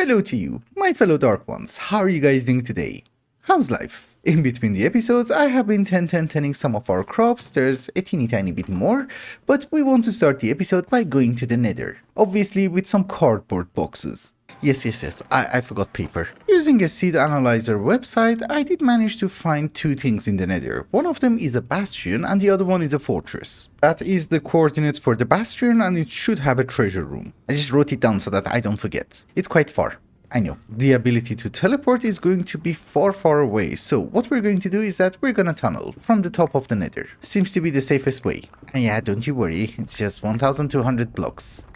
Hello to you, my fellow Dark Ones. How are you guys doing today? How's life? In between the episodes, I have been tending some of our crops. There's a teeny tiny bit more, but we want to start the episode by going to the Nether. Obviously with some cardboard boxes. Yes, I forgot paper. Using a seed analyzer website, I did manage to find two things in the Nether. One of them is a bastion and the other one is a fortress. That is the coordinates for the bastion and it should have a treasure room. I just wrote it down so that I don't forget. It's quite far. I know, the ability to teleport is going to be far away, so what we're going to do is that we're gonna tunnel from the top of the Nether. Seems to be the safest way. And yeah, don't you worry, it's just 1200 blocks.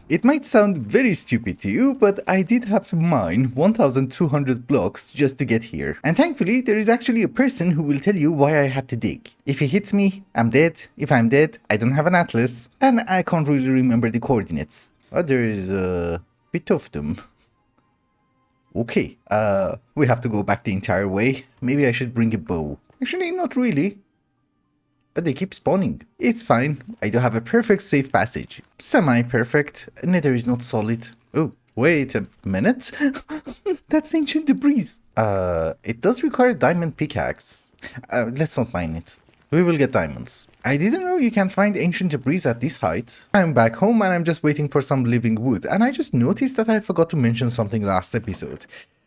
It might sound very stupid to you, but I did have to mine 1200 blocks just to get here. And thankfully, there is actually a person who will tell you why I had to dig. If he hits me, I'm dead. If I'm dead, I don't have an atlas. And I can't really remember the coordinates. Oh, there is a bit of them. Okay, we have to go back the entire way. Maybe I should bring a bow. Actually, not really. But they keep spawning. It's fine. I do have a perfect safe passage. Semi-perfect. Nether is not solid. Oh, wait a minute. That's ancient debris. It does require a diamond pickaxe. Let's not mine it. We will get diamonds. I didn't know you can find ancient debris at this height. I'm back home and I'm just waiting for some living wood, and I just noticed that I forgot to mention something last episode.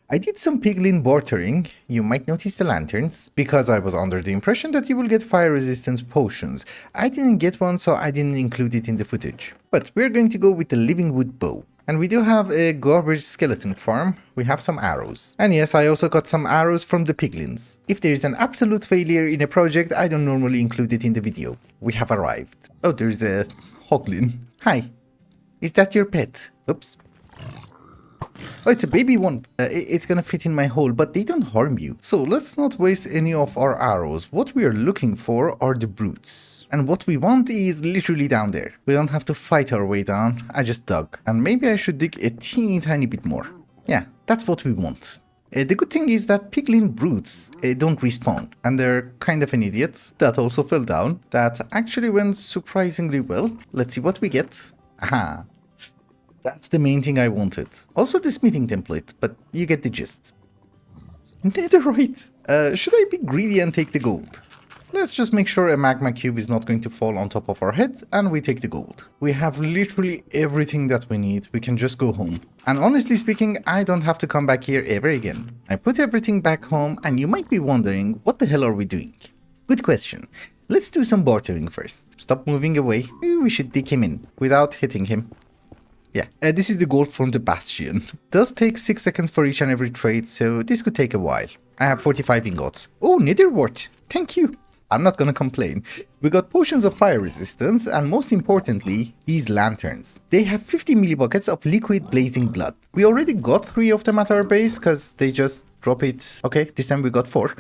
I did some piglin bartering. You might notice the lanterns, because I was under the impression that you will get fire resistance potions. I didn't get one, so I didn't include it in the footage. But we're going to go with the living wood bow. And we do have a garbage skeleton farm. We have some arrows. And yes, I also got some arrows from the piglins. If there is an absolute failure in a project, I don't normally include it in the video. We have arrived. Oh, there's a hoglin. Hi. Is that your pet? Oops. Oh, it's a baby one. It's gonna fit in my hole, but they don't harm you. So let's not waste any of our arrows. What we are looking for are the brutes. And what we want is literally down there. We don't have to fight our way down. I just dug. And maybe I should dig a teeny tiny bit more. Yeah, that's what we want. The good thing is that piglin brutes don't respawn. And they're kind of an idiot. That also fell down. That actually went surprisingly well. Let's see what we get. Aha. That's the main thing I wanted. Also the smithing template, but you get the gist. Netherite! Should I be greedy and take the gold? Let's just make sure a magma cube is not going to fall on top of our head, and we take the gold. We have literally everything that we need. We can just go home. And honestly speaking, I don't have to come back here ever again. I put everything back home, and you might be wondering, what the hell are we doing? Good question. Let's do some bartering first. Stop moving away. Maybe we should dig him in without hitting him. Yeah, this is the gold from the bastion. Does take 6 seconds for each and every trade, so this could take a while. I have 45 ingots. Oh, nether wart. Thank you. I'm not gonna complain. We got potions of fire resistance, and most importantly, these lanterns. They have 50 millibuckets of liquid blazing blood. We already got 3 of them at our base, because they just drop it. Okay, this time we got 4.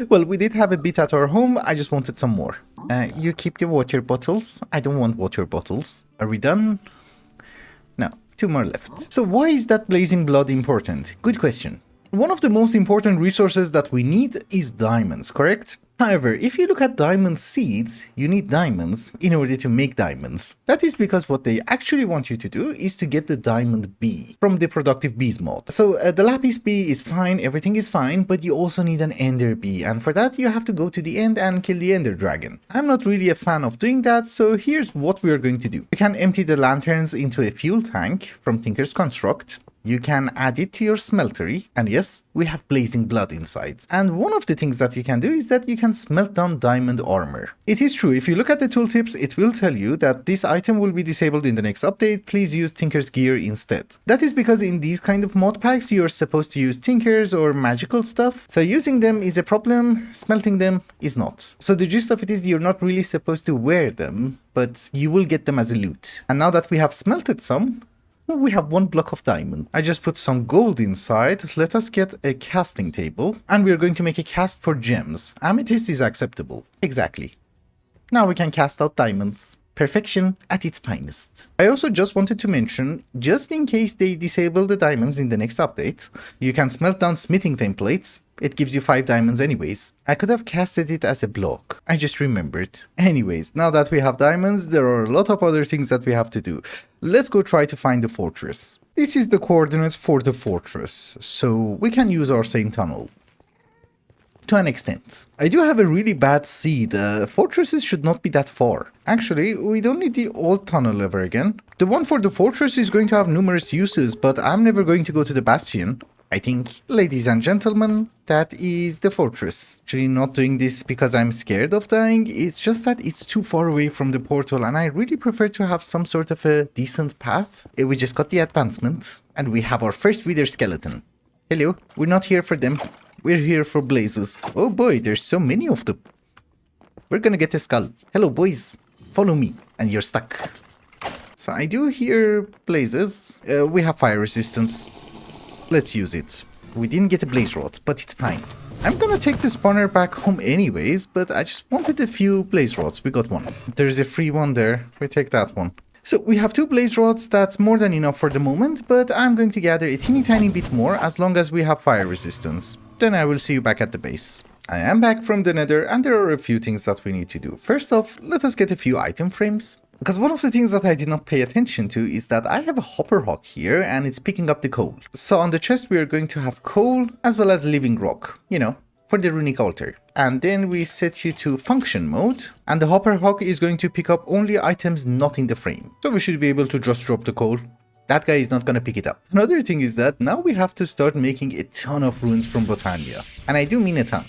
Well, we did have a bit at our home. I just wanted some more. You keep the water bottles. I don't want water bottles. Are we done? No, 2 more left. So why is that blazing blood important? Good question. One of the most important resources that we need is diamonds, correct? However, if you look at diamond seeds, you need diamonds in order to make diamonds. That is because what they actually want you to do is to get the diamond bee from the productive bees mod. So the lapis bee is fine, everything is fine, but you also need an ender bee, and for that you have to go to the end and kill the ender dragon. I'm not really a fan of doing that, so here's what we are going to do. You can empty the lanterns into a fuel tank from Tinker's Construct. You can add it to your smeltery, and yes, we have blazing blood inside. And one of the things that you can do is that you can smelt down diamond armor. It is true, if you look at the tooltips, it will tell you that this item will be disabled in the next update, please use Tinker's gear instead. That is because in these kind of mod packs, you are supposed to use Tinkers or magical stuff, so using them is a problem, smelting them is not. So the gist of it is you're not really supposed to wear them, but you will get them as a loot. And now that we have smelted some, we have 1 block of diamond. I just put some gold inside. Let us get a casting table. And we are going to make a cast for gems. Amethyst is acceptable. Exactly. Now we can cast out diamonds. Perfection at its finest. I also just wanted to mention, just in case they disable the diamonds in the next update, you can smelt down smithing templates. It gives you 5 diamonds anyways. I could have casted it as a block. I just remembered. Anyways, now that we have diamonds, there are a lot of other things that we have to do. Let's go try to find the fortress. This is the coordinates for the fortress, so we can use our same tunnel. To an extent. I do have a really bad seed. Fortresses should not be that far. Actually, we don't need the old tunnel ever again. The one for the fortress is going to have numerous uses, but I'm never going to go to the bastion. I think, ladies and gentlemen, that is the fortress. Actually not doing this because I'm scared of dying, it's just that it's too far away from the portal and I really prefer to have some sort of a decent path. We just got the advancement and we have our first wither skeleton. Hello, we're not here for them. We're here for blazes. Oh boy, there's so many of them. We're gonna get a skull. Hello boys, follow me. And you're stuck. So I do hear blazes. We have fire resistance. Let's use it. We didn't get a blaze rod, but it's fine. I'm gonna take the spawner back home anyways, but I just wanted a few blaze rods. We got one. There's a free one there. We take that one. So we have 2 blaze rods, that's more than enough for the moment, but I'm going to gather a teeny tiny bit more as long as we have fire resistance. Then I will see you back at the base. I am back from the Nether and there are a few things that we need to do. First off, let us get a few item frames. Because one of the things that I did not pay attention to is that I have a hopper hock here and it's picking up the coal. So on the chest we are going to have coal as well as living rock, you know, for the runic altar. And then we set you to function mode and the hopper hock is going to pick up only items not in the frame. So we should be able to just drop the coal. That guy is not going to pick it up. Another thing is that now we have to start making a ton of runes from Botania. And I do mean a ton.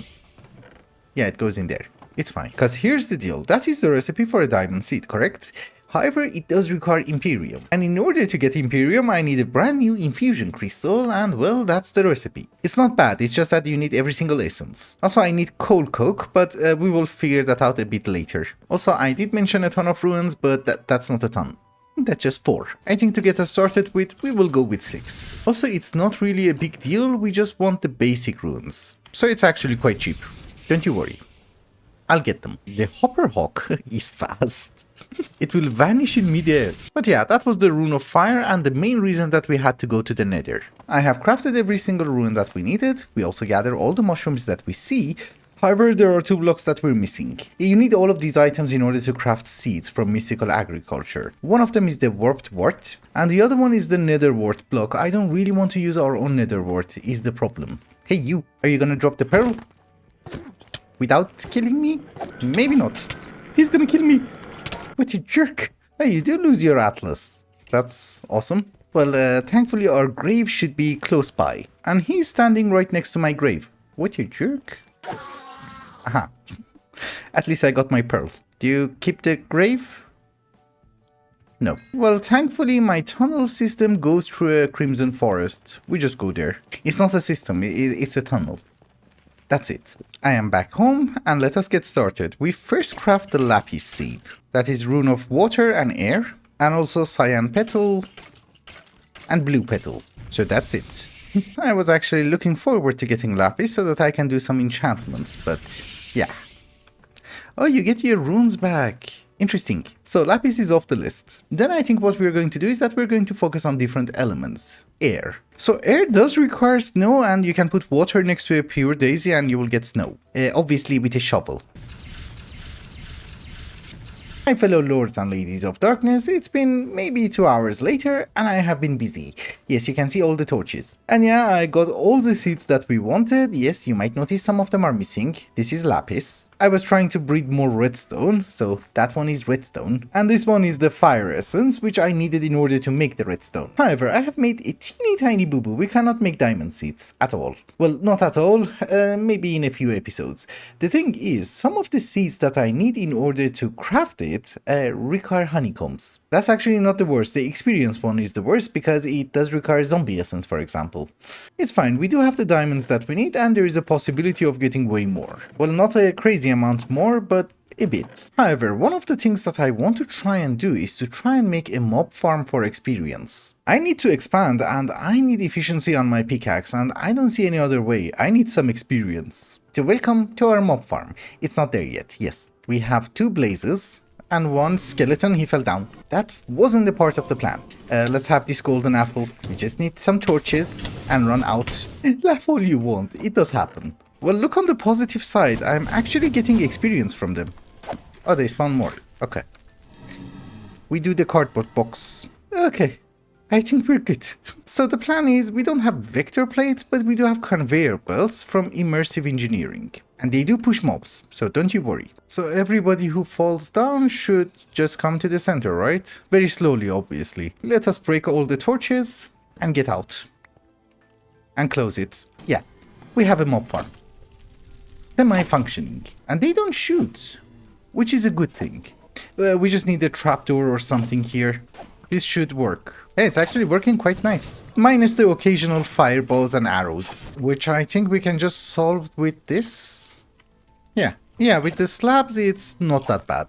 Yeah, it goes in there. It's fine. Because here's the deal. That is the recipe for a diamond seed, correct? However, it does require Imperium. And in order to get Imperium, I need a brand new infusion crystal and well, that's the recipe. It's not bad, it's just that you need every single essence. Also, I need coal coke, but we will figure that out a bit later. Also, I did mention a ton of runes, but that's not a ton. That's just 4. I think to get us started with, we will go with 6. Also, it's not really a big deal, we just want the basic runes. So it's actually quite cheap. Don't you worry. I'll get them. The hopper hawk is fast. It will vanish in midair. But yeah, that was the rune of fire and the main reason that we had to go to the Nether. I have crafted every single rune that we needed. We also gather all the mushrooms that we see. However, there are 2 blocks that we're missing. You need all of these items in order to craft seeds from mystical agriculture. One of them is the warped wart, and the other one is the nether wart block. I don't really want to use our own nether wart, is the problem. Hey you, are you gonna drop the pearl? Without killing me? Maybe not. He's gonna kill me. What a jerk. Hey, you do lose your atlas. That's awesome. Well, thankfully our grave should be close by. And he's standing right next to my grave. What a jerk. Aha. At least I got my pearl. Do you keep the grave? No. Well, thankfully my tunnel system goes through a crimson forest. We just go there. It's not a system, it's a tunnel. That's it. I am back home and let us get started. We first craft the lapis seed. That is rune of water and air. And also cyan petal and blue petal. So that's it. I was actually looking forward to getting lapis so that I can do some enchantments, but yeah. Oh, you get your runes back. Interesting. So lapis is off the list. Then I think what we're going to do is that we're going to focus on different elements. Air. So air does require snow and you can put water next to a pure daisy and you will get snow. Obviously with a shovel. My fellow lords and ladies of darkness, it's been maybe 2 hours later and I have been busy. Yes, you can see all the torches. And yeah, I got all the seeds that we wanted. Yes, you might notice some of them are missing. This is lapis. I was trying to breed more redstone, so that one is redstone. And this one is the fire essence, which I needed in order to make the redstone. However, I have made a teeny tiny boo-boo. We cannot make diamond seeds at all. Well, not at all, maybe in a few episodes. The thing is, some of the seeds that I need in order to craft it require honeycombs. That's actually not the worst. The experience one is the worst because it does require zombie essence, for example. It's fine, we do have the diamonds that we need and there is a possibility of getting way more. Well, not a crazy amount more, but a bit. However, one of the things that I want to try and do is to try and make a mob farm for experience. I need to expand and I need efficiency on my pickaxe and I don't see any other way. I need some experience. So welcome to our mob farm. It's not there yet, yes. We have 2 blazes. and one skeleton, he fell down. That wasn't the part of the plan. Let's have this golden apple. We just need some torches and run out. Laugh all you want, it does happen. Well, look on the positive side, I'm actually getting experience from them. Oh, they spawn more. Okay. We do the cardboard box. Okay. I think we're good. So the plan is, we don't have vector plates, but we do have conveyor belts from immersive engineering. And they do push mobs, so don't you worry. So everybody who falls down should just come to the center, right? Very slowly, obviously. Let us break all the torches and get out. And close it. Yeah, we have a mob farm. Semi-functioning. And they don't shoot, which is a good thing. We just need a trapdoor or something here. This should work. Hey, it's actually working quite nice. Minus the occasional fireballs and arrows, which I think we can just solve with this. Yeah, with the slabs, it's not that bad.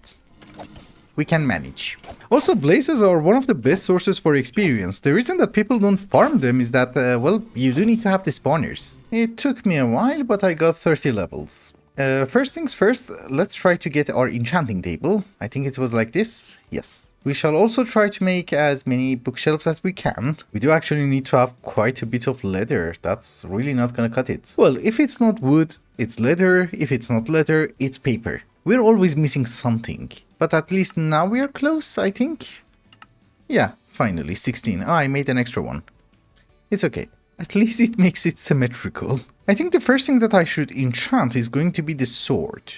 We can manage. Also, blazes are one of the best sources for experience. The reason that people don't farm them is that, well, you do need to have the spawners. It took me a while, but I got 30 levels. First things first, let's try to get our enchanting table. I think it was like this. Yes. We shall also try to make as many bookshelves as we can. We do actually need to have quite a bit of leather. That's really not gonna cut it. Well, if it's not wood, it's leather. If it's not leather, it's paper. We're always missing something. But at least now we're close, I think. Yeah, finally, 16. Oh, I made an extra one. It's okay. At least it makes it symmetrical. I think the first thing that I should enchant is going to be the sword.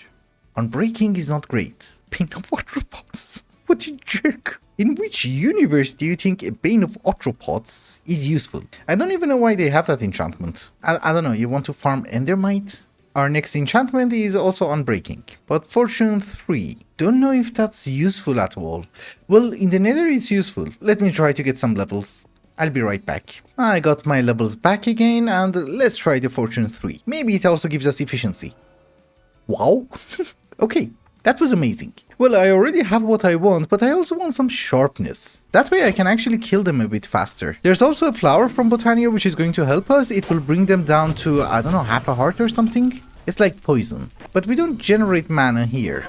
Unbreaking is not great. Bane of Arthropods. What a jerk. In which universe do you think a Bane of Arthropods is useful? I don't even know why they have that enchantment. I don't know, you want to farm Endermite? Our next enchantment is also Unbreaking. But Fortune 3. Don't know if that's useful at all. Well, in the Nether it's useful. Let me try to get some levels. I'll be right back. I got my levels back again, and let's try the Fortune 3. Maybe it also gives us efficiency. Wow. Okay, that was amazing. Well, I already have what I want, but I also want some sharpness. That way I can actually kill them a bit faster. There's also a flower from Botania which is going to help us. It will bring them down to, I don't know, half a heart or something. It's like poison. But we don't generate mana here.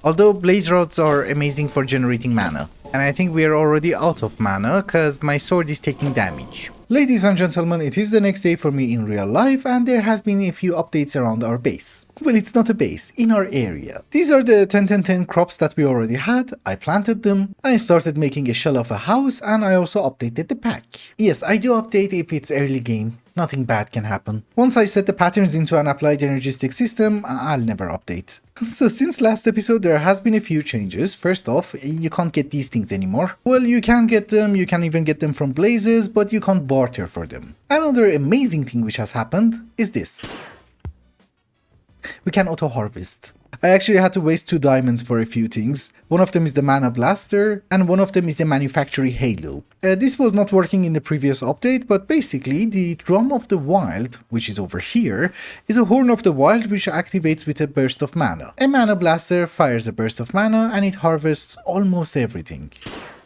Although blaze rods are amazing for generating mana. And I think we are already out of mana, cause my sword is taking damage. Ladies and gentlemen, it is the next day for me in real life, and there has been a few updates around our base. Well, it's not a base, in our area. These are the 10-10-10 crops that we already had. I planted them, I started making a shell of a house, and I also updated the pack. Yes, I do update if it's early game. Nothing bad can happen. Once I set the patterns into an applied energistic system, I'll never update. So since last episode there has been a few changes. First off, you can't get these things anymore. Well, you can get them, you can even get them from blazes, but you can't barter for them. Another amazing thing which has happened is this. We can auto-harvest. I actually had to waste 2 diamonds for a few things. One of them is the mana blaster, and one of them is the manufactory halo. This was not working in the previous update, but basically the drum of the wild, which is over here, is a horn of the wild which activates with a burst of mana. A mana blaster fires a burst of mana and it harvests almost everything.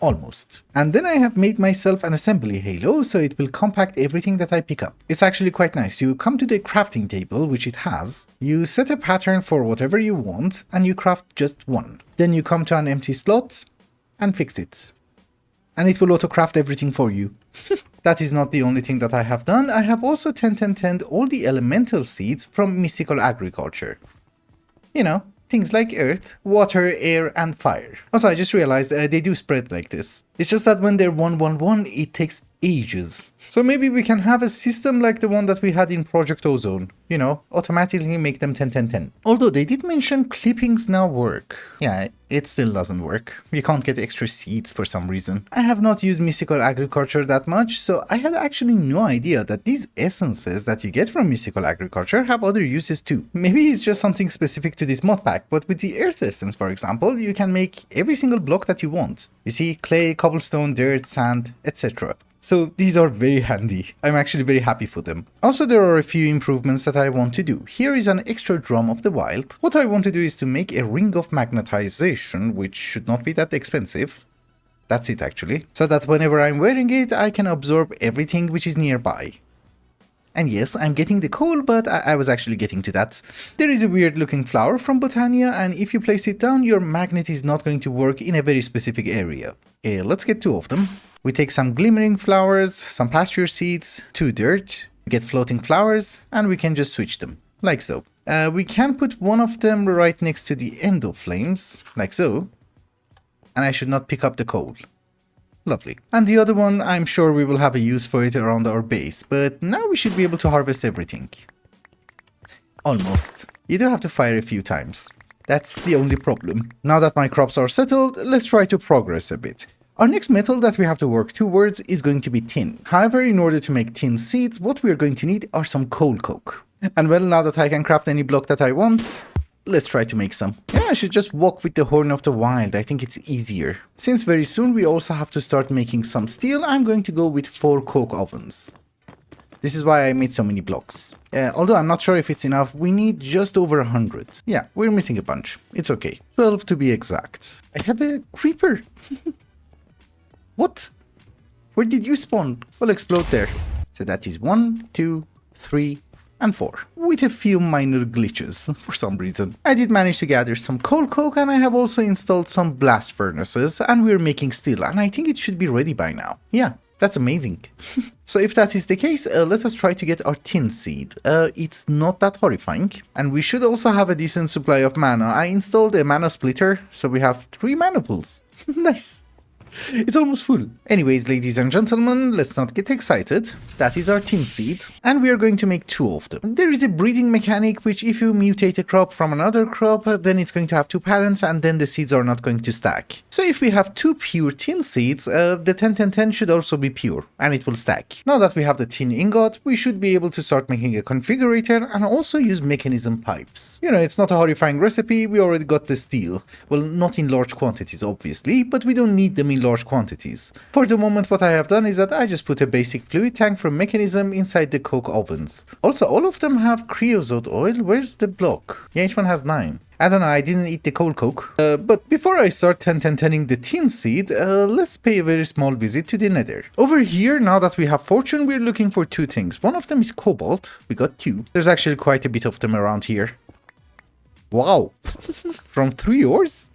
Almost. And then I have made myself an assembly halo, so it will compact everything that I pick up. It's actually quite nice. You come to the crafting table, which it has, you set a pattern for whatever you want, and you craft just one. Then you come to an empty slot and fix it. And it will auto-craft everything for you. That is not the only thing that I have done. I have also 10-10-10'd all the elemental seeds from mystical agriculture. You know, things like earth, water, air, and fire. Also, I just realized they do spread like this. It's just that when they're 1-1-1, it takes ages. So maybe we can have a system like the one that we had in Project Ozone. You know, automatically make them 10-10-10. Although they did mention clippings now work. Yeah, it still doesn't work. You can't get extra seeds for some reason. I have not used mystical agriculture that much, so I had actually no idea that these essences that you get from mystical agriculture have other uses too. Maybe it's just something specific to this mod pack, but with the earth essence, for example, you can make every single block that you want. You see, clay, cobblestone, dirt, sand, etc. So these are very handy. I'm actually very happy for them. Also, there are a few improvements that I want to do. Here is an extra drum of the wild. What I want to do is to make a ring of magnetization, which should not be that expensive. That's it actually. So that whenever I'm wearing it, I can absorb everything which is nearby. And yes, I'm getting the coal, but I was actually getting to that. There is a weird looking flower from Botania, and if you place it down, your magnet is not going to work in a very specific area. Let's get 2 of them. We take some glimmering flowers, some pasture seeds, 2 dirt, get floating flowers, and we can just switch them, like so. We can put one of them right next to the end of flames, like so. And I should not pick up the coal. Lovely. And the other one, I'm sure we will have a use for it around our base, but now we should be able to harvest everything. Almost. You do have to fire a few times. That's the only problem. Now that my crops are settled, let's try to progress a bit. Our next metal that we have to work towards is going to be tin. However, in order to make tin seeds, what we are going to need are some coal coke. And well, now that I can craft any block that I want, let's try to make some. Yeah, I should just walk with the horn of the wild. I think it's easier. Since very soon we also have to start making some steel, I'm going to go with 4 coke ovens. This is why I made so many blocks. Although I'm not sure if it's enough, we need just over 100. Yeah, we're missing a bunch. It's okay. 12 to be exact. I have a creeper. What? Where did you spawn? Well, explode there. So that is 1, 2, 3, and 4, with a few minor glitches for some reason. I did manage to gather some coal coke, and I have also installed some blast furnaces, and we're making steel, and I think it should be ready by now. Yeah, that's amazing. So if that is the case, let us try to get our tin seed. It's not that horrifying, and we should also have a decent supply of mana. I installed a mana splitter, so we have 3 mana pools. Nice. It's almost full. Anyways, ladies and gentlemen, let's not get excited. That is our tin seed, and we are going to make 2 of them. There is a breeding mechanic which if you mutate a crop from another crop, then it's going to have 2 parents, and then the seeds are not going to stack. So if we have 2 pure tin seeds, the 10-10-10 should also be pure, and it will stack. Now that we have the tin ingot, we should be able to start making a configurator and also use mechanism pipes. You know, it's not a horrifying recipe, we already got the steel. Well, not in large quantities, obviously, but we don't need them in large quantities. For the moment, what I have done is that I just put a basic fluid tank from mechanism inside the coke ovens. Also, all of them have creosote oil. Where's the block? Yeah, each one has 9. I don't know, I didn't eat the coal coke. But before I start 10-10-10ing the tin seed, let's pay a very small visit to the Nether. Over here, now that we have fortune, we're looking for 2 things. One of them is cobalt. We got 2. There's actually quite a bit of them around here. Wow. From 3 ores?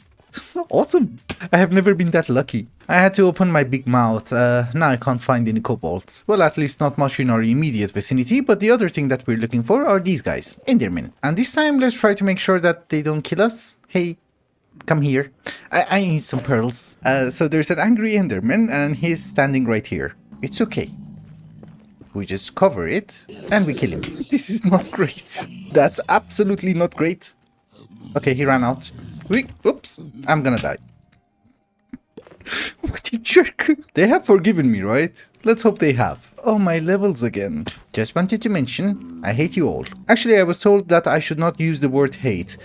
Awesome. I have never been that lucky. I had to open my big mouth. Now I can't find any cobalt. Well, at least not much in our immediate vicinity, but the other thing that we're looking for are these guys, Endermen. And this time, let's try to make sure that they don't kill us. Hey, come here. I need some pearls. So there's an angry Enderman, and he's standing right here. It's okay. We just cover it, and we kill him. This is not great. That's absolutely not great. Okay, he ran out. Oops, I'm gonna die. What a jerk. They have forgiven me, right? Let's hope they have. Oh, my levels again. Just wanted to mention, I hate you all. Actually, I was told that I should not use the word hate.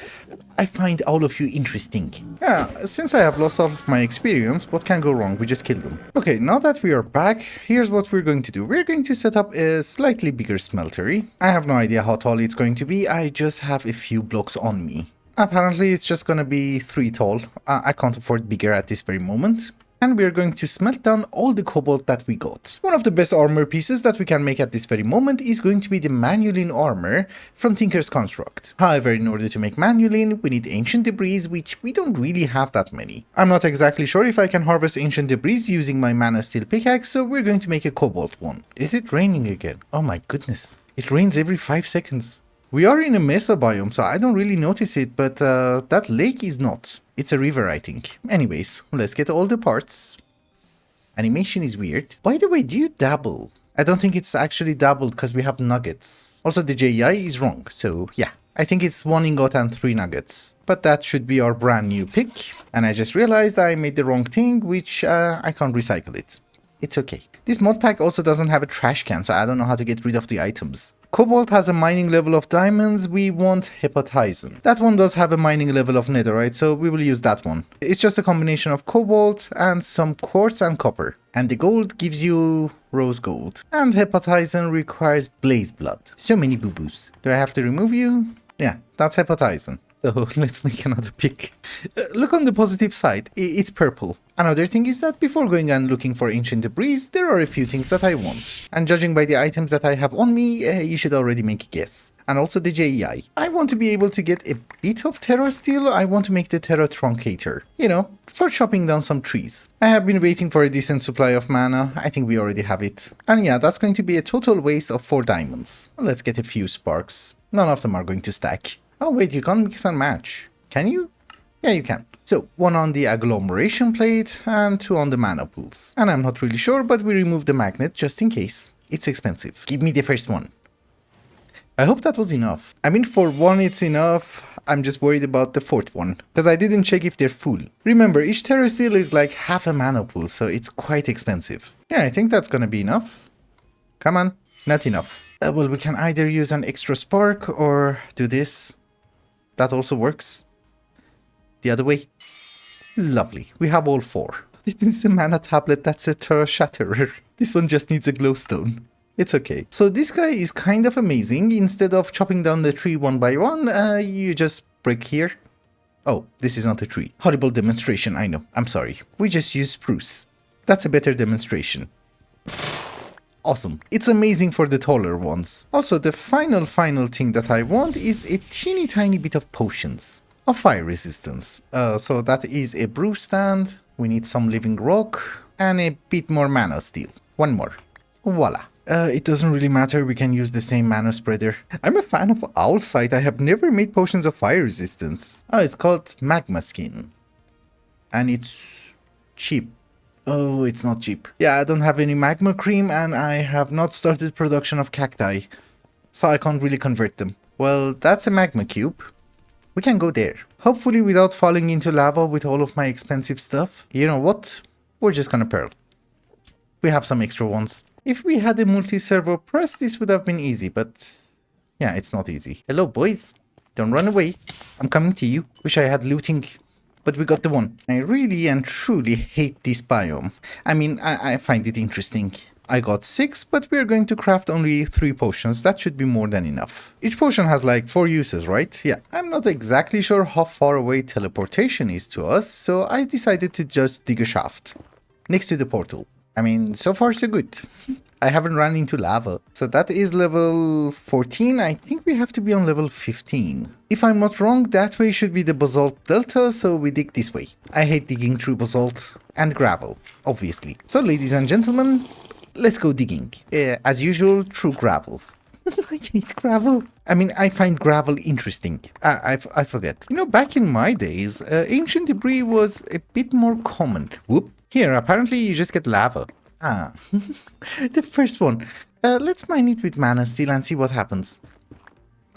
I find all of you interesting. Yeah, since I have lost some of my experience, what can go wrong? We just kill them. Okay, now that we are back, here's what we're going to do. We're going to set up a slightly bigger smeltery. I have no idea how tall it's going to be. I just have a few blocks on me. Apparently, it's just gonna be 3 tall. I can't afford bigger at this very moment. And we're going to smelt down all the cobalt that we got. One of the best armor pieces that we can make at this very moment is going to be the Manuline armor from Tinker's Construct. However, in order to make Manuline, we need ancient debris, which we don't really have that many. I'm not exactly sure if I can harvest ancient debris using my mana steel pickaxe, so we're going to make a cobalt one. Is it raining again? Oh my goodness. It rains every 5 seconds. We are in a mesa biome, so I don't really notice it, but that lake is not. It's a river, I think. Anyways, let's get all the parts. Animation is weird. By the way, do you dabble? I don't think it's actually dabbled because we have nuggets. Also, the JEI is wrong, so yeah. I think it's 1 ingot and 3 nuggets. But that should be our brand new pick. And I just realized I made the wrong thing, which I can't recycle it. It's okay. This mod pack also doesn't have a trash can, so I don't know how to get rid of the items. Cobalt has a mining level of diamonds, we want hepatizen. That one does have a mining level of netherite, so we will use that one. It's just a combination of cobalt and some quartz and copper. And the gold gives you rose gold. And hepatizen requires blaze blood. So many boo-boos. Do I have to remove you? Yeah, that's hepatizen. So let's make another pick. Look on the positive side, it's purple. Another thing is that before going and looking for ancient debris, there are a few things that I want. And judging by the items that I have on me, you should already make a guess. And also the JEI. I want to be able to get a bit of Terra steel. I want to make the Terra truncator. You know, for chopping down some trees. I have been waiting for a decent supply of mana. I think we already have it. And yeah, that's going to be a total waste of 4 diamonds. Let's get a few sparks. None of them are going to stack. Oh wait, you can't mix and match. Can you? Yeah, you can. So, 1 on the agglomeration plate and 2 on the mana pools. And I'm not really sure, but we removed the magnet just in case. It's expensive. Give me the first one. I hope that was enough. I mean, for 1 it's enough. I'm just worried about the 4th one, because I didn't check if they're full. Remember, each Terra Steel is like half a mana pool, so it's quite expensive. Yeah, I think that's gonna be enough. Come on, not enough. Well, we can either use an extra spark or do this. That also works. The other way. Lovely. We have all 4. This is a mana tablet that's a Terra Shatterer. This one just needs a glowstone. It's okay. So this guy is kind of amazing. Instead of chopping down the tree one by one, you just break here. Oh, this is not a tree. Horrible demonstration, I know. I'm sorry. We just use spruce. That's a better demonstration. Awesome. It's amazing for the taller ones. Also, the final thing that I want is a teeny tiny bit of potions of fire resistance. So that is a brew stand. We need some living rock and a bit more mana steel. 1 more. Voila. It doesn't really matter. We can use the same mana spreader. I'm a fan of Owlsight. I have never made potions of fire resistance. Oh, it's called Magma Skin. And it's cheap. Oh, it's not cheap. Yeah, I don't have any magma cream and I have not started production of cacti. So I can't really convert them. Well, that's a magma cube. We can go there. Hopefully without falling into lava with all of my expensive stuff. You know what? We're just gonna pearl. We have some extra ones. If we had a multi-server press, this would have been easy, but yeah, it's not easy. Hello, boys. Don't run away. I'm coming to you. Wish I had looting. But we got the one. I really and truly hate this biome. I mean, I find it interesting. I got 6, but we're going to craft only 3 potions. That should be more than enough. Each potion has like 4 uses, right? Yeah. I'm not exactly sure how far away teleportation is to us, so I decided to just dig a shaft next to the portal. I mean, so far so good. I haven't run into lava. So that is level 14. I think we have to be on level 15. If I'm not wrong, that way should be the basalt delta, so we dig this way. I hate digging through basalt and gravel, obviously. So ladies and gentlemen, let's go digging. As usual, through gravel. I hate gravel. I mean, I find gravel interesting. I forget. You know, back in my days, ancient debris was a bit more common. Whoop. Here, apparently you just get lava. Ah, the first one. Let's mine it with mana steel and see what happens.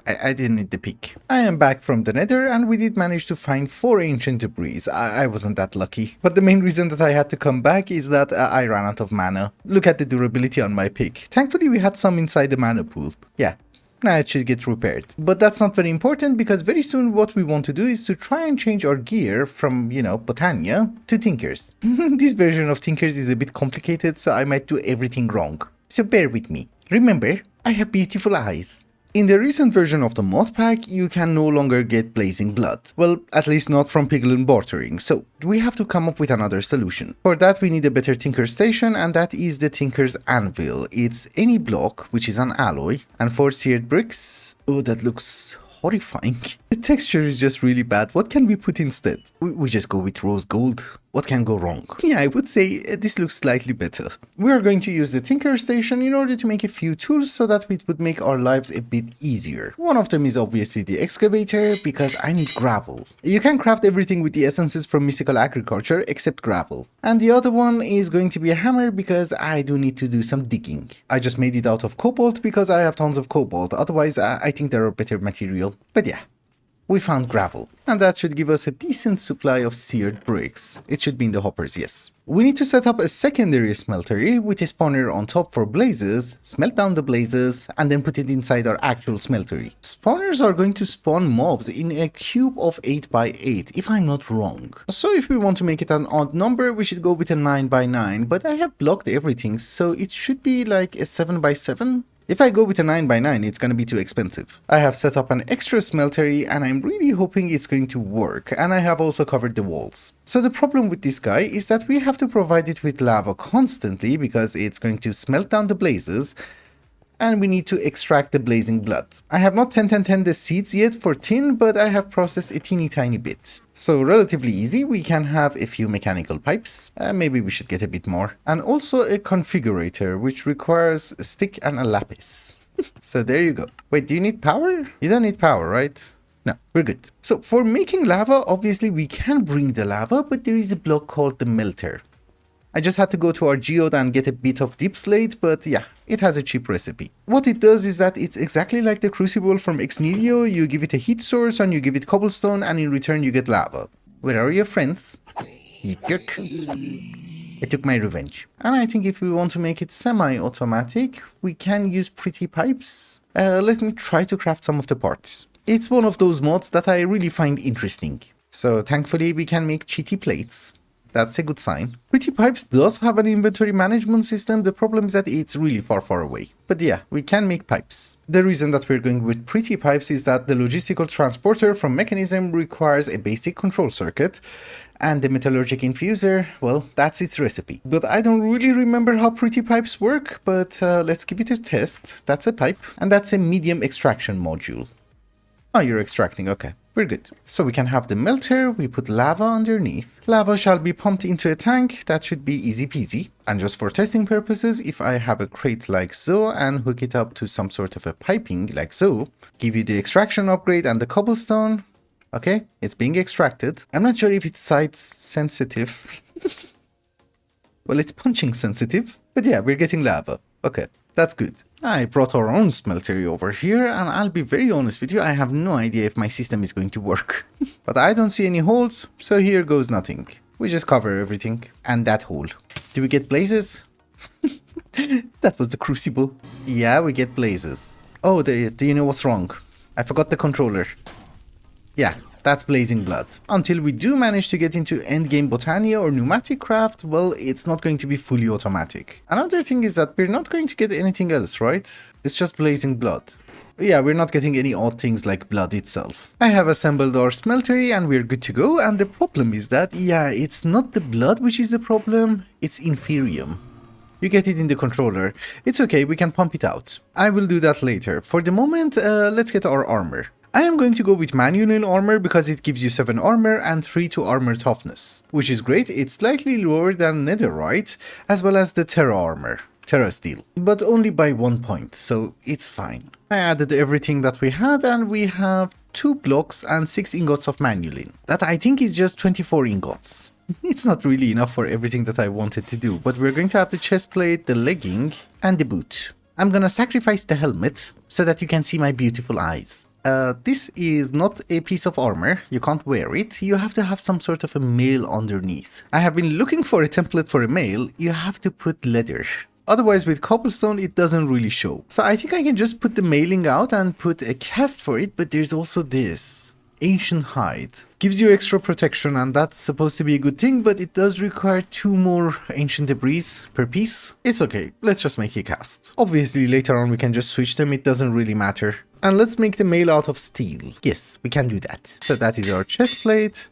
I didn't need the pick. I am back from the Nether and we did manage to find 4 ancient debris. I wasn't that lucky. But the main reason that I had to come back is that I ran out of mana. Look at the durability on my pick. Thankfully we had some inside the mana pool. Yeah. Now it should get repaired. But that's not very important because very soon what we want to do is to try and change our gear from, you know, Botania to Tinkers. This version of Tinkers is a bit complicated, so I might do everything wrong. So bear with me. Remember, I have beautiful eyes. In the recent version of the mod pack, you can no longer get blazing blood. Well, at least not from piglin bartering, so we have to come up with another solution. For that we need a better tinker station, and that is the tinker's anvil. It's any block, which is an alloy, and 4 seared bricks. Oh, that looks horrifying. The texture is just really bad. What can we put instead? We just go with rose gold. What can go wrong? Yeah, I would say this looks slightly better. We are going to use the Tinker Station in order to make a few tools so that it would make our lives a bit easier. One of them is obviously the excavator, because I need gravel. You can craft everything with the essences from mystical agriculture except gravel. And the other one is going to be a hammer because I do need to do some digging. I just made it out of cobalt because I have tons of cobalt, otherwise I think there are better material. But yeah. We found gravel, and that should give us a decent supply of seared bricks. It should be in the hoppers, yes. We need to set up a secondary smeltery with a spawner on top for blazes, smelt down the blazes, and then put it inside our actual smeltery. Spawners are going to spawn mobs in a cube of 8x8, if I'm not wrong. So if we want to make it an odd number, we should go with a 9x9, but I have blocked everything, so it should be like a 7x7. If I go with a 9x9, it's gonna be too expensive. I have set up an extra smeltery and I'm really hoping it's going to work, and I have also covered the walls. So the problem with this guy is that we have to provide it with lava constantly because it's going to smelt down the blazes, and we need to extract the blazing blood. I have not 10 the seeds yet for tin, but I have processed a teeny tiny bit. So relatively easy, we can have a few mechanical pipes, maybe we should get a bit more, and also a configurator which requires a stick and a lapis. So there you go. Wait, do you need power? You don't need power, right? No, we're good. So for making lava, obviously we can bring the lava, but there is a block called the melter. I just had to go to our geode and get a bit of deep slate, but yeah, it has a cheap recipe. What it does is that it's exactly like the crucible from Exnilio. You give it a heat source and you give it cobblestone, and in return you get lava. Where are your friends? You jerk. I took my revenge. And I think if we want to make it semi-automatic, we can use pretty pipes. Let me try to craft some of the parts. It's one of those mods that I really find interesting. So thankfully we can make cheaty plates. That's a good sign. Pretty Pipes does have an inventory management system. The problem is that it's really far away. But yeah, we can make pipes. The reason that we're going with Pretty Pipes is that the logistical transporter from Mechanism requires a basic control circuit, and the metallurgic infuser, well, that's its recipe. But I don't really remember how Pretty Pipes work, but let's give it a test. That's a pipe, and that's a medium extraction module. Oh, you're extracting, okay. We're good. So we can have the melter, we put lava underneath. Lava shall be pumped into a tank, that should be easy peasy. And just for testing purposes, if I have a crate like so and hook it up to some sort of a piping like so, give you the extraction upgrade and the cobblestone. Okay, it's being extracted. I'm not sure if it's size sensitive. Well, it's punching sensitive, but yeah, we're getting lava. Okay. That's good. I brought our own smeltery over here, and I'll be very honest with you, I have no idea if my system is going to work. But I don't see any holes, so here goes nothing. We just cover everything. And that hole. Do we get blazes? That was the crucible. Yeah, we get blazes. Oh, do you know what's wrong? I forgot the controller. Yeah. That's blazing blood. Until we do manage to get into endgame Botania or pneumatic craft, well, it's not going to be fully automatic. Another thing is that we're not going to get anything else, right? It's just blazing blood. Yeah, we're not getting any odd things like blood itself. I have assembled our smeltery and we're good to go, and the problem is that, yeah, it's not the blood which is the problem, it's inferium. You get it in the controller. It's okay, we can pump it out. I will do that later. For the moment, let's get our armor. I am going to go with manual armor because it gives you 7 armor and 3 to armor toughness, which is great. It's slightly lower than netherite as well as the terra armor, terra steel, but only by 1 point, so it's fine. I added everything that we had and we have 2 blocks and 6 ingots of manulin. That I think is just 24 ingots. It's not really enough for everything that I wanted to do, but we're going to have the chest plate, the legging, and the boot. I'm gonna sacrifice the helmet so that you can see my beautiful eyes. This is not a piece of armor, you can't wear it, you have to have some sort of a mail underneath. I have been looking for a template for a mail, you have to put leather. Otherwise with cobblestone it doesn't really show. So I think I can just put the mailing out and put a cast for it, but there's also this. Ancient hide. Gives you extra protection and that's supposed to be a good thing, but it does require 2 more ancient debris per piece. It's okay, let's just make a cast. Obviously later on we can just switch them, it doesn't really matter. And let's make the mail out of steel. Yes, we can do that. So that is our chest plate.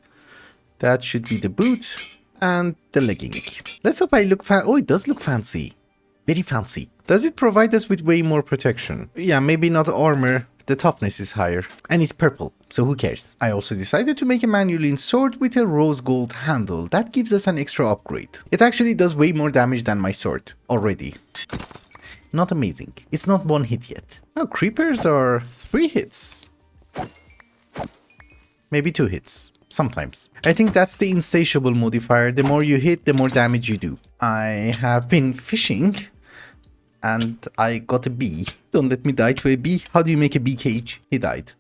That should be the boot and the legging. Let's hope I look oh, it does look fancy. Very fancy. Does it provide us with way more protection? Yeah, maybe not armor. The toughness is higher. And it's purple, so who cares? I also decided to make a manulin sword with a rose gold handle. That gives us an extra upgrade. It actually does way more damage than my sword already. Not amazing. It's not 1 hit yet. Oh, creepers are 3 hits. Maybe 2 hits. Sometimes. I think that's the insatiable modifier. The more you hit, the more damage you do. I have been fishing and I got a bee. Don't let me die to a bee. How do you make a bee cage? He died.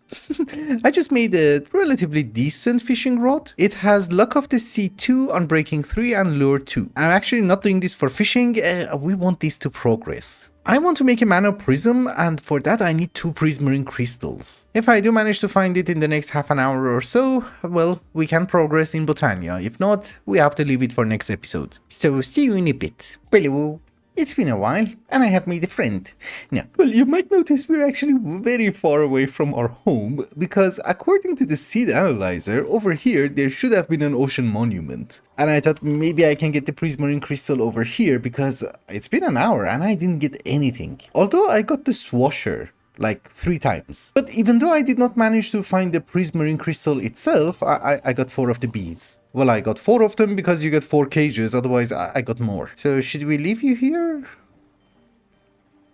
I just made a relatively decent fishing rod. It has Luck of the Sea 2, Unbreaking 3 and Lure 2. I'm actually not doing this for fishing. We want this to progress. I want to make a mana prism, and for that I need 2 prismarine crystals. If I do manage to find it in the next half an hour or so, well, we can progress in Botania. If not, we have to leave it for next episode. So see you in a bit. Hello. It's been a while, and I have made a friend. Now, well, you might notice we're actually very far away from our home, because according to the seed analyzer, over here there should have been an ocean monument. And I thought maybe I can get the prismarine crystal over here, because it's been an hour and I didn't get anything. Although I got the swasher like 3 times. But even though I did not manage to find the prismarine crystal itself, I got 4 of the bees. Well, I got 4 of them because you get 4 cages, otherwise I got more. So should we leave you here?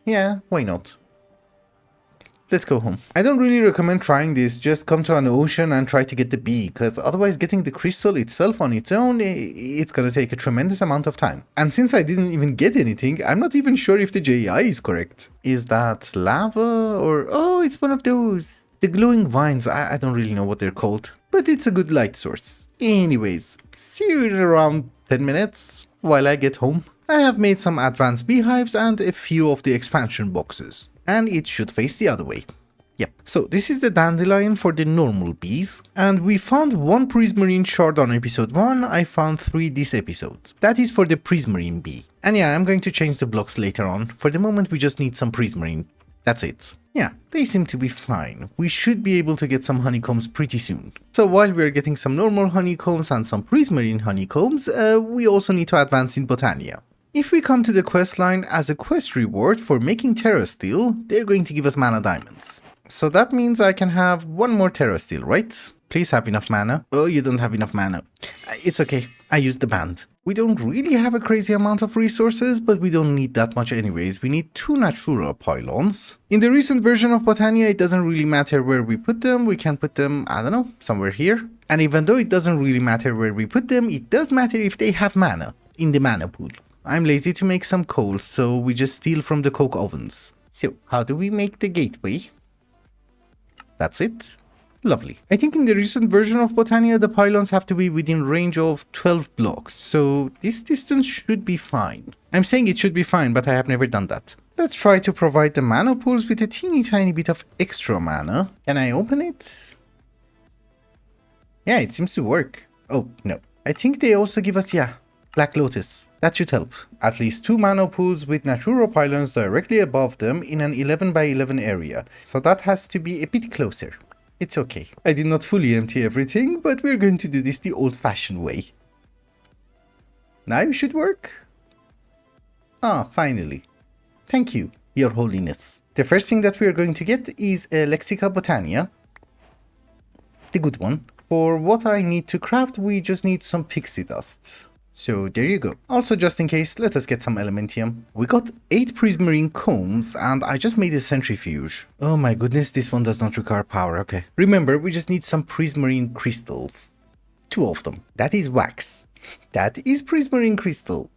Yeah, why not? Let's go home. I don't really recommend trying this, just come to an ocean and try to get the bee, because otherwise getting the crystal itself on its own, it's gonna take a tremendous amount of time. And since I didn't even get anything, I'm not even sure if the JEI is correct. Is that lava or... oh, it's one of those. The glowing vines, I don't really know what they're called, but it's a good light source. Anyways, see you in around 10 minutes while I get home. I have made some advanced beehives and a few of the expansion boxes. And it should face the other way. Yep. So this is the dandelion for the normal bees. And we found 1 prismarine shard on episode 1. I found 3 this episode. That is for the prismarine bee. And yeah, I'm going to change the blocks later on. For the moment, we just need some prismarine. That's it. Yeah, they seem to be fine. We should be able to get some honeycombs pretty soon. So while we're getting some normal honeycombs and some prismarine honeycombs, we also need to advance in Botania. If we come to the quest line, as a quest reward for making Terra Steel, they're going to give us mana diamonds. So that means I can have 1 more Terra Steel, right? Please have enough mana. Oh, you don't have enough mana. It's okay, I used the band. We don't really have a crazy amount of resources, but we don't need that much anyways. We need 2 natural pylons. In the recent version of Botania, it doesn't really matter where we put them. We can put them, I don't know, somewhere here. And even though it doesn't really matter where we put them, it does matter if they have mana in the mana pool. I'm lazy to make some coal, so we just steal from the coke ovens. So, how do we make the gateway? That's it. Lovely. I think in the recent version of Botania, the pylons have to be within range of 12 blocks, so this distance should be fine. I'm saying it should be fine, but I have never done that. Let's try to provide the mana pools with a teeny tiny bit of extra mana. Can I open it? Yeah, it seems to work. Oh, no. I think they also give us, yeah, Black Lotus. That should help. At least 2 mana pools with natural pylons directly above them in an 11 by 11 area. So that has to be a bit closer. It's okay. I did not fully empty everything, but we're going to do this the old-fashioned way. Now it should work. Ah, finally. Thank you, Your Holiness. The first thing that we are going to get is a Lexica Botania. The good one. For what I need to craft, we just need some pixie dust. So there you go. Also, just in case, let us get some elementium. We got 8 prismarine combs and I just made a centrifuge. Oh my goodness, this one does not require power, okay. Remember, we just need some prismarine crystals. 2 of them. That is wax. That is prismarine crystal.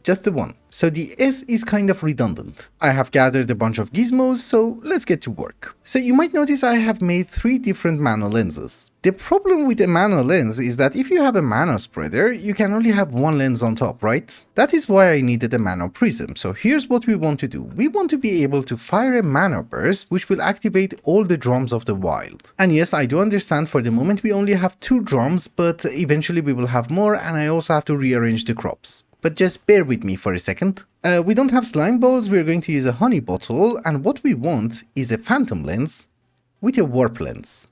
Just the one. So the S is kind of redundant. I have gathered a bunch of gizmos, so let's get to work. So you might notice I have made 3 different mana lenses. The problem with a mana lens is that if you have a mana spreader, you can only have 1 lens on top, right? That is why I needed a mana prism. So here's what we want to do. We want to be able to fire a mana burst, which will activate all the drums of the wild. And yes, I do understand for the moment we only have 2 drums, but eventually we will have more, and I also have to rearrange the crops. But just bear with me for a second. We don't have slime balls, we're going to use a honey bottle, and what we want is a phantom lens with a warp lens.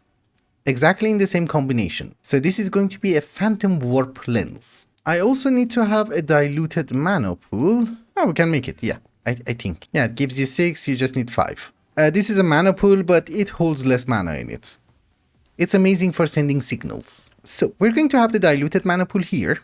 Exactly in the same combination. So this is going to be a phantom warp lens. I also need to have a diluted mana pool. Oh, we can make it, yeah, I think. Yeah, it gives you 6, you just need 5. This is a mana pool, but it holds less mana in it. It's amazing for sending signals. So we're going to have the diluted mana pool here.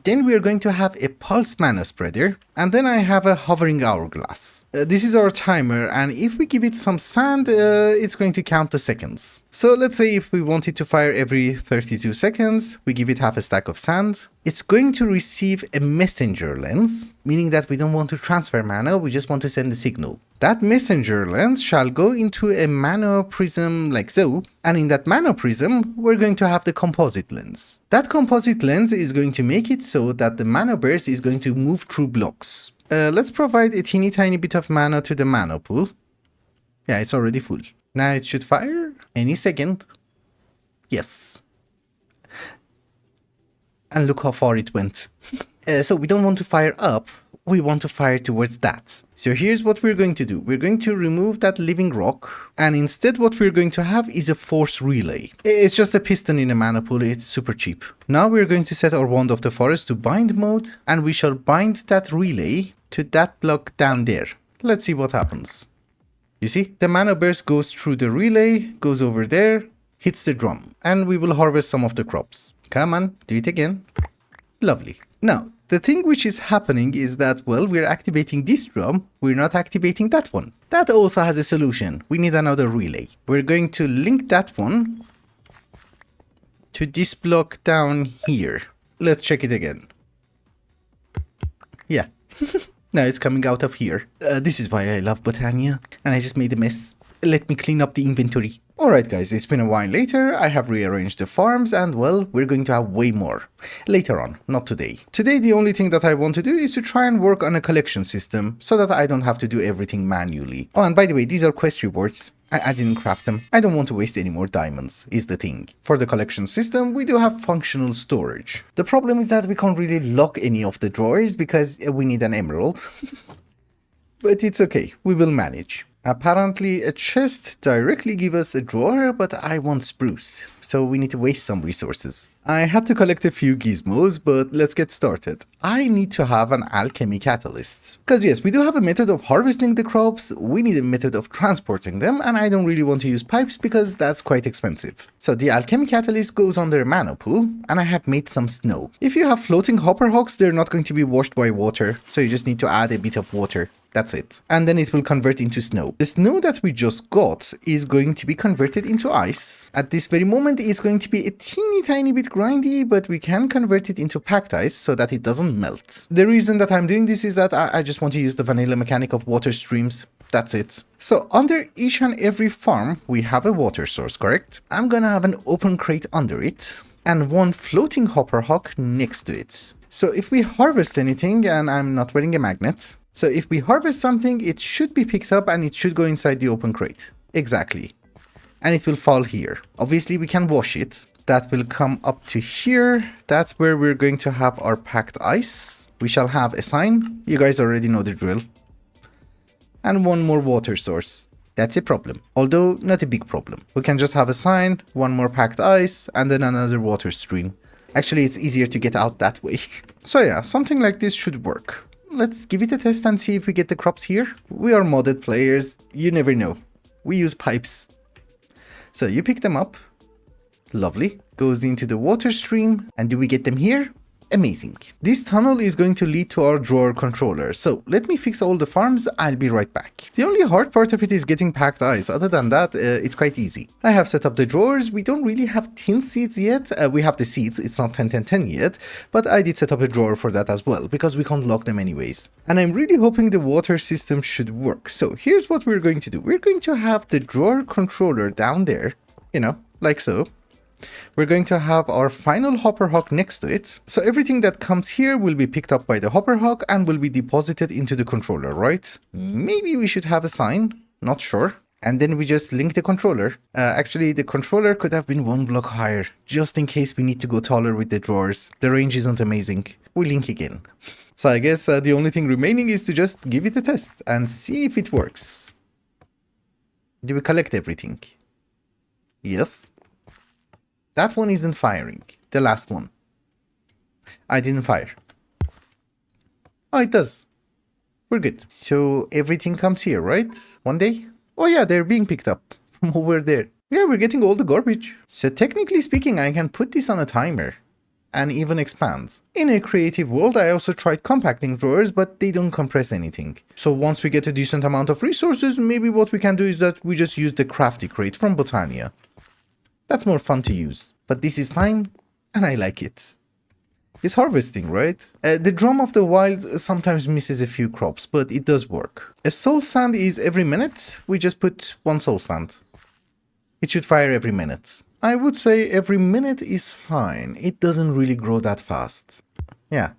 Then we are going to have a pulse mana spreader, and then I have a hovering hourglass. This is our timer, and if we give it some sand, it's going to count the seconds. So let's say if we want it to fire every 32 seconds, we give it half a stack of sand. It's going to receive a messenger lens, meaning that we don't want to transfer mana, we just want to send a signal. That messenger lens shall go into a mana prism like so, and in that mana prism, we're going to have the composite lens. That composite lens is going to make it so that the mana burst is going to move through blocks. Let's provide a teeny tiny bit of mana to the mana pool. Yeah, it's already full. Now it should fire any second. Yes. And look how far it went. So we don't want to fire up, we want to fire towards that. So here's what we're going to do. We're going to remove that living rock, and instead what we're going to have is a force relay. It's just a piston in a mana pool, it's super cheap. Now we're going to set our Wand of the Forest to bind mode, and we shall bind that relay to that block down there. Let's see what happens. You see, the mana burst goes through the relay, goes over there, hits the drum, and we will harvest some of the crops. Come on, do it again. Lovely. Now, the thing which is happening is that, well, we're activating this drum, we're not activating that one. That also has a solution. We need another relay. We're going to link that one to this block down here. Let's check it again. Yeah. Now it's coming out of here. This is why I love Botania, and I just made a mess. Let me clean up the inventory. Alright guys, it's been a while later, I have rearranged the farms and well, we're going to have way more. Later on, not today. Today the only thing that I want to do is to try and work on a collection system, so that I don't have to do everything manually. Oh, and by the way, these are quest rewards. I didn't craft them. I don't want to waste any more diamonds, is the thing. For the collection system, we do have functional storage. The problem is that we can't really lock any of the drawers because we need an emerald. But it's okay, we will manage. Apparently a chest directly gives us a drawer, but I want spruce, so we need to waste some resources. I had to collect a few gizmos, but let's get started. I need to have an alchemy catalyst. Because yes, we do have a method of harvesting the crops, we need a method of transporting them, and I don't really want to use pipes because that's quite expensive. So the alchemy catalyst goes under a mana pool, and I have made some snow. If you have floating hopper hawks, they're not going to be washed by water, so you just need to add a bit of water. That's it. And then it will convert into snow. The snow that we just got is going to be converted into ice. At this very moment, it's going to be a teeny tiny bit grindy, but we can convert it into packed ice so that it doesn't melt. The reason that I'm doing this is that I just want to use the vanilla mechanic of water streams. That's it. So under each and every farm, we have a water source, correct? I'm gonna have an open crate under it and one floating hopper hawk next to it. So if we harvest anything, and I'm not wearing a magnet, so if we harvest something, it should be picked up and it should go inside the open crate. Exactly. And it will fall here. Obviously, we can wash it. That will come up to here. That's where we're going to have our packed ice. We shall have a sign. You guys already know the drill. And one more water source. That's a problem. Although, not a big problem. We can just have a sign, one more packed ice, and then another water stream. Actually, it's easier to get out that way. So yeah, something like this should work. Let's give it a test and see if we get the crops here. We are modded players, you never know. We use pipes. So you pick them up. Lovely. Goes into the water stream. And do we get them here? Amazing. This tunnel is going to lead to our drawer controller. So let me fix all the farms. I'll be right back. The only hard part of it is getting packed ice. Other than that, it's quite easy. I have set up the drawers. We don't really have tin seeds yet. We have the seeds. It's not 10-10-10 yet. But I did set up a drawer for that as well, because we can't lock them anyways. And I'm really hoping the water system should work. So here's what we're going to do. We're going to have the drawer controller down there, you know, like so. We're going to have our final hopper hawk next to it. So everything that comes here will be picked up by the hopper hawk and will be deposited into the controller, right? Maybe we should have a sign, not sure. And then we just link the controller. Actually, the controller could have been one block higher, just in case we need to go taller with the drawers. The range isn't amazing. We link again. So I guess the only thing remaining is to just give it a test and see if it works. Do we collect everything? Yes. That one isn't firing. The last one. I didn't fire. Oh, it does. We're good. So everything comes here, right? One day? Oh yeah, they're being picked up from over there. Yeah, we're getting all the garbage. So technically speaking, I can put this on a timer and even expand. In a creative world, I also tried compacting drawers, but they don't compress anything. So once we get a decent amount of resources, maybe what we can do is that we just use the crafty crate from Botania. That's more fun to use, but this is fine, and I like it. It's harvesting, right? The drum of the wild sometimes misses a few crops, but it does work. A soul sand is every minute. We just put one soul sand. It should fire every minute. I would say every minute is fine. It doesn't really grow that fast. Yeah.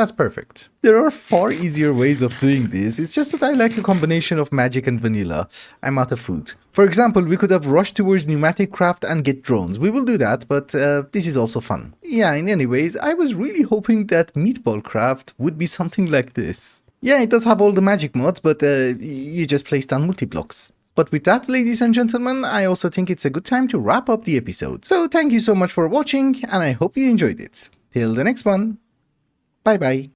That's perfect. There are far easier ways of doing this, it's just that I like a combination of magic and vanilla. I'm out of food. For example, we could have rushed towards pneumatic craft and get drones. We will do that, but this is also fun. Yeah, in any ways, I was really hoping that meatball craft would be something like this. Yeah, it does have all the magic mods, but you just place down multi-blocks. But with that, ladies and gentlemen, I also think it's a good time to wrap up the episode. So thank you so much for watching, and I hope you enjoyed it. Till the next one. Bye bye.